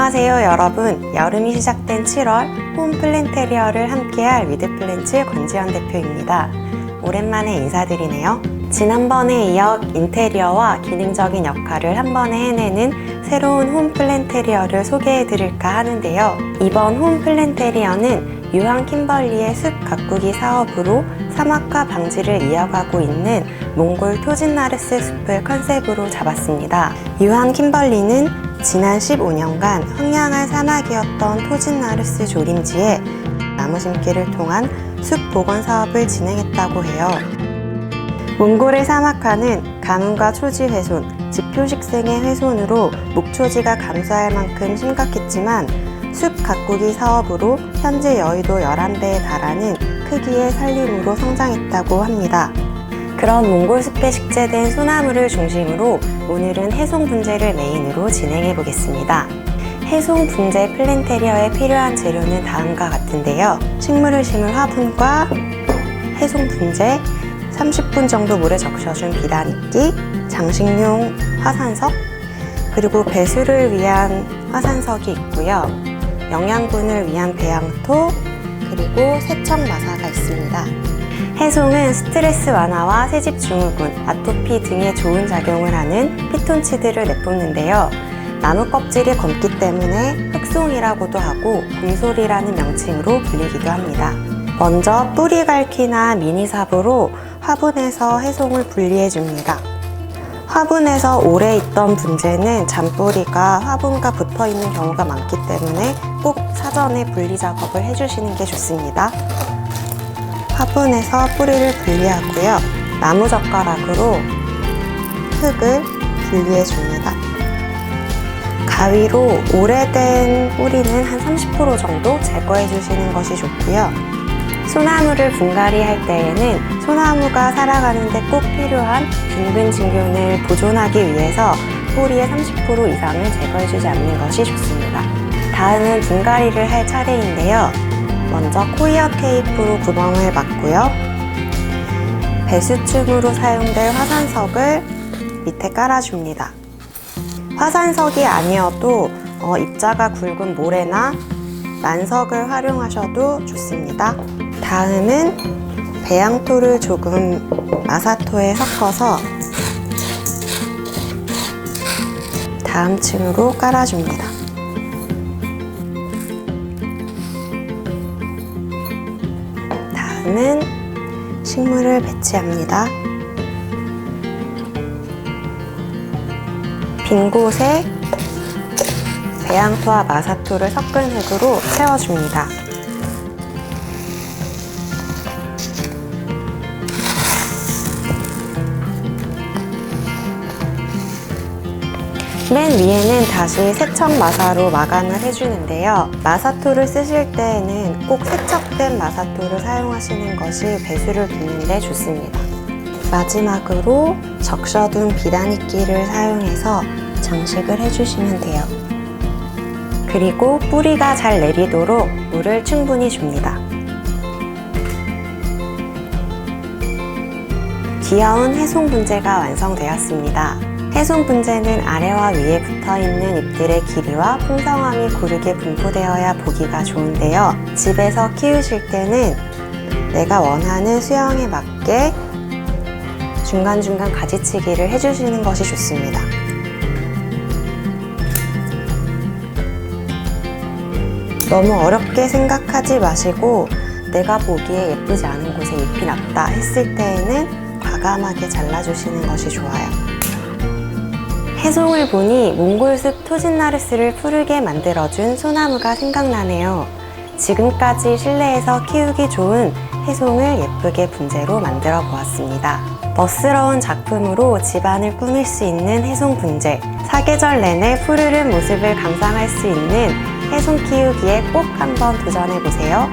안녕하세요 여러분. 여름이 시작된 7월 홈 플랜테리어를 함께할 위드플랜츠 권지연 대표입니다. 오랜만에 인사드리네요. 지난번에 이어 인테리어와 기능적인 역할을 한 번에 해내는 새로운 홈 플랜테리어를 소개해드릴까 하는데요. 이번 홈 플랜테리어는 유황 킴벌리의 숲 가꾸기 사업으로 사막화 방지를 이어가고 있는 몽골 토진나르스 숲을 컨셉으로 잡았습니다. 유황 킴벌리는 지난 15년간 황량한 사막이었던 토진나르스 조림지에 나무 심기를 통한 숲 복원 사업을 진행했다고 해요. 몽골의 사막화는 가뭄과 초지 훼손, 지표식생의 훼손으로 목초지가 감소할 만큼 심각했지만 숲 가꾸기 사업으로 현재 여의도 11배에 달하는 크기의 산림으로 성장했다고 합니다. 그런 몽골 숲에 식재된 소나무를 중심으로 오늘은 해송 분재를 메인으로 진행해 보겠습니다. 해송 분재 플랜테리어에 필요한 재료는 다음과 같은데요. 식물을 심을 화분과 해송 분재, 30분 정도 물에 적셔준 비단이끼, 장식용 화산석, 그리고 배수를 위한 화산석이 있고요. 영양분을 위한 배양토, 그리고 세척마사가 있습니다. 해송은 스트레스 완화와 새집 증후군, 아토피 등에 좋은 작용을 하는 피톤치드를 내뿜는데요. 나무 껍질이 검기 때문에 흑송이라고도 하고 곰솔이라는 명칭으로 불리기도 합니다. 먼저 뿌리 갈퀴나 미니삽으로 화분에서 해송을 분리해줍니다. 화분에서 오래 있던 분재는 잔뿌리가 화분과 붙어있는 경우가 많기 때문에 꼭 사전에 분리 작업을 해주시는 게 좋습니다. 화분에서 뿌리를 분리하고요. 나무젓가락으로 흙을 분리해줍니다. 가위로 오래된 뿌리는 한 30% 정도 제거해주시는 것이 좋고요. 소나무를 분갈이 할 때에는 소나무가 살아가는 데 꼭 필요한 균근 진균을 보존하기 위해서 뿌리의 30% 이상을 제거해주지 않는 것이 좋습니다. 다음은 분갈이를 할 차례인데요. 먼저 코이어 테이프로 구멍을 막고요. 배수충으로 사용될 화산석을 밑에 깔아줍니다. 화산석이 아니어도 입자가 굵은 모래나 난석을 활용하셔도 좋습니다. 다음은 배양토를 조금 마사토에 섞어서 다음 층으로 깔아줍니다. 다음은 식물을 배치합니다. 빈 곳에 배양토와 마사토를 섞은 흙으로 채워줍니다. 맨 위에는 다시 세척마사로 마감을 해주는데요. 마사토를 쓰실 때에는 꼭 세척된 마사토를 사용하시는 것이 배수를 빚는 데 좋습니다. 마지막으로 적셔둔 비단이끼를 사용해서 장식을 해주시면 돼요. 그리고 뿌리가 잘 내리도록 물을 충분히 줍니다. 귀여운 해송 분재가 완성되었습니다. 해송 분재는 아래와 위에 붙어있는 잎들의 길이와 풍성함이 고르게 분포되어야 보기가 좋은데요. 집에서 키우실 때는 내가 원하는 수영에 맞게 중간중간 가지치기를 해주시는 것이 좋습니다. 너무 어렵게 생각하지 마시고 내가 보기에 예쁘지 않은 곳에 잎이 났다 했을 때에는 과감하게 잘라주시는 것이 좋아요. 해송을 보니 몽골숲 토진나르스를 푸르게 만들어준 소나무가 생각나네요. 지금까지 실내에서 키우기 좋은 해송을 예쁘게 분재로 만들어 보았습니다. 멋스러운 작품으로 집안을 꾸밀 수 있는 해송 분재, 사계절 내내 푸르른 모습을 감상할 수 있는 해송 키우기에 꼭 한번 도전해 보세요.